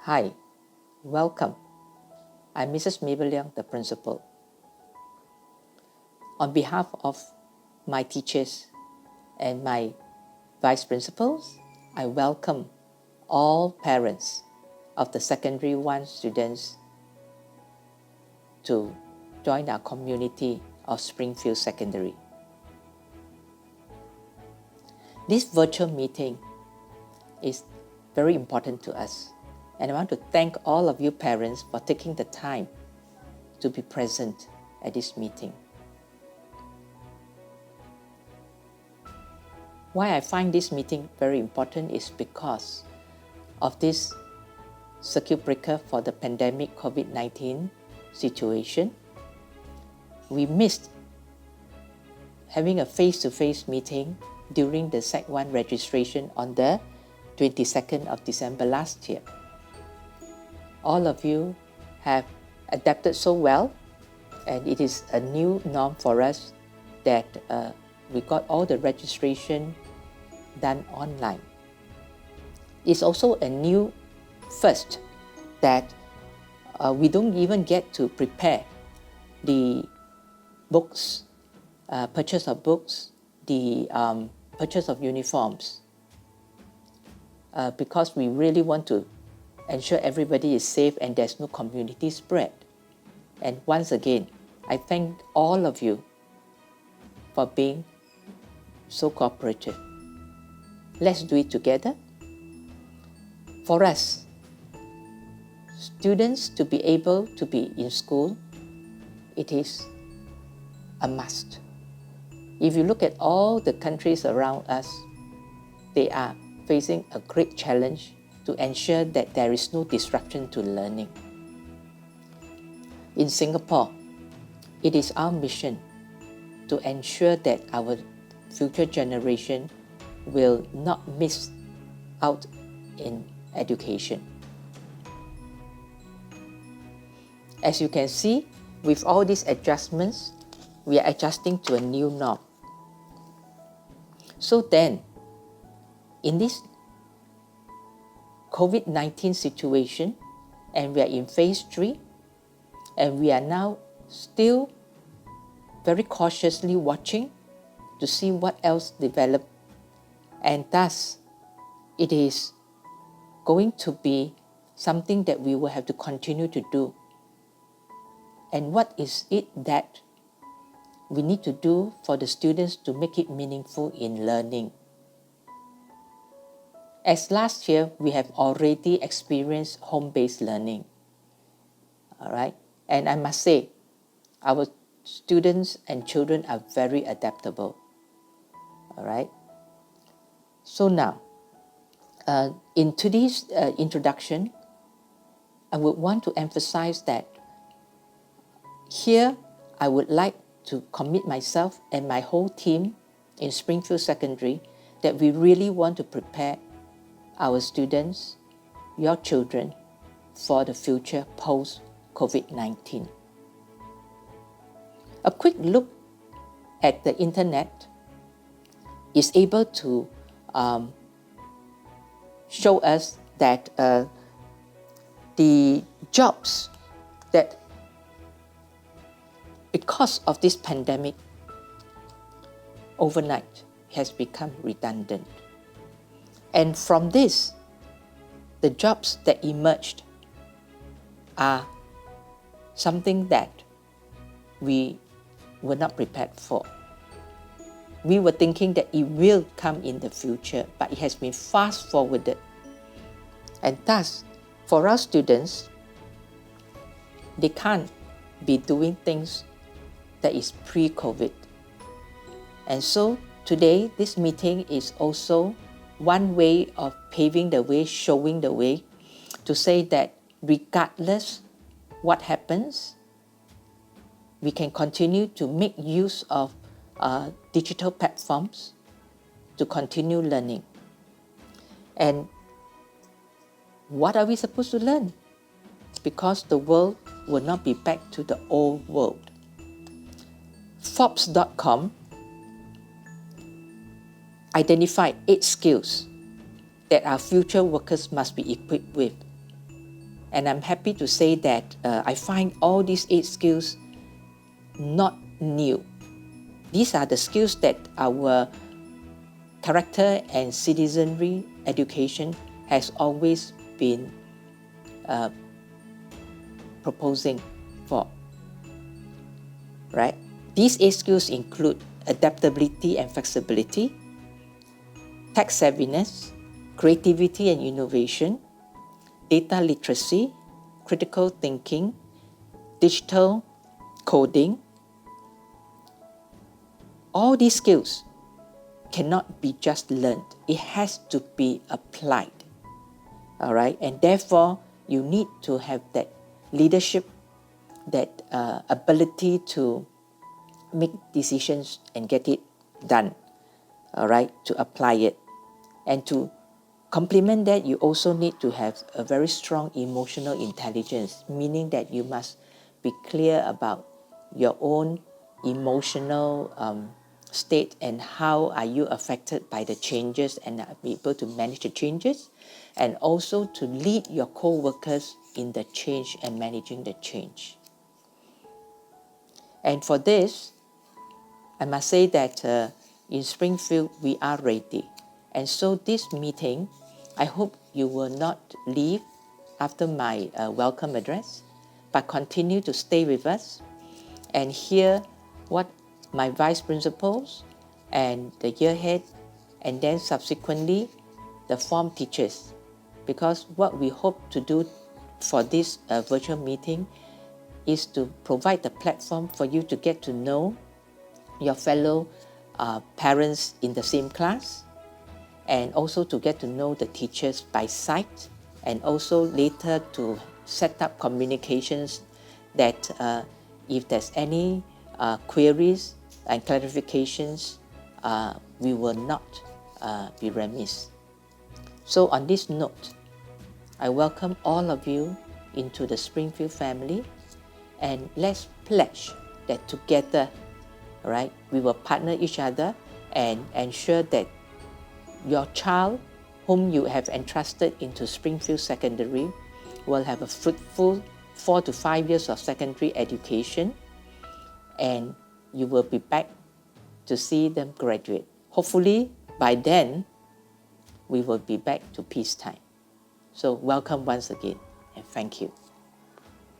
Hi, welcome. I'm Mrs. Mabel Leong, the principal. On behalf of my teachers and my vice principals, I welcome all parents of the Secondary 1 students to join our community of Springfield Secondary. This virtual meeting is very important to us, and I want to thank all of you parents for taking the time to be present at this meeting. Why I find this meeting very important is because of this circuit breaker for the pandemic COVID-19 situation. We missed having a face-to-face meeting during the Sec 1 registration on the 22nd of December last year. All of you have adapted so well, and it is a new norm for us that we got all the registration done online. It's also a new first that we don't even get to prepare the books, purchase of books, the purchase of uniforms, because we really want to ensure everybody is safe and there's no community spread. And once again, I thank all of you for being so cooperative. Let's do it together. For us, students to be able to be in school, it is a must. If you look at all the countries around us, they are facing a great challenge to ensure that there is no disruption to learning. In Singapore, it is our mission to ensure that our future generation will not miss out in education. As you can see, with all these adjustments, we are adjusting to a new norm. So then, in this COVID-19 situation, and we are in phase 3, and we are now still very cautiously watching to see what else develops, and thus it is going to be something that we will have to continue to do. And what is it that we need to do for the students to make it meaningful in learning? As last year, we have already experienced home-based learning. All right, and I must say, our students and children are very adaptable. All right. So now, in today's introduction, I would want to emphasize that here I would like to commit myself and my whole team in Springfield Secondary that we really want to prepare our students, your children, for the future post-COVID-19. A quick look at the internet is able to show us that the jobs that because of this pandemic overnight has become redundant. And from this, the jobs that emerged are something that we were not prepared for. We were thinking that it will come in the future, but it has been fast forwarded. And thus, for our students, they can't be doing things that is pre-COVID. And so today, this meeting is also one way of paving the way, showing the way, to say that regardless what happens, we can continue to make use of digital platforms to continue learning. And what are we supposed to learn? Because the world will not be back to the old world. Forbes.com identified 8 skills that our future workers must be equipped with. And I'm happy to say that I find all these 8 skills not new. These are the skills that our character and citizenry education has always been proposing for, right? These 8 skills include adaptability and flexibility, tech savviness, creativity and innovation, data literacy, critical thinking, digital coding. All these skills cannot be just learned. It has to be applied. All right, and therefore you need to have that leadership, that ability to make decisions and get it done. All right, to apply it. And to complement that, you also need to have a very strong emotional intelligence, meaning that you must be clear about your own emotional state and how are you affected by the changes and be able to manage the changes, and also to lead your co-workers in the change and managing the change. And for this, I must say that in Springfield, we are ready. And so this meeting, I hope you will not leave after my welcome address, but continue to stay with us and hear what my vice principals and the year head, and then subsequently the form teachers. Because what we hope to do for this virtual meeting is to provide the platform for you to get to know your fellow parents in the same class, and also to get to know the teachers by sight, and also later to set up communications that if there's any queries and clarifications, we will not be remiss. So on this note, I welcome all of you into the Springfield family, and let's pledge that together, right, we will partner each other and ensure that your child whom you have entrusted into Springfield Secondary will have a fruitful 4 to 5 years of secondary education, and you will be back to see them graduate. Hopefully by then we will be back to peacetime. So welcome once again, and thank you.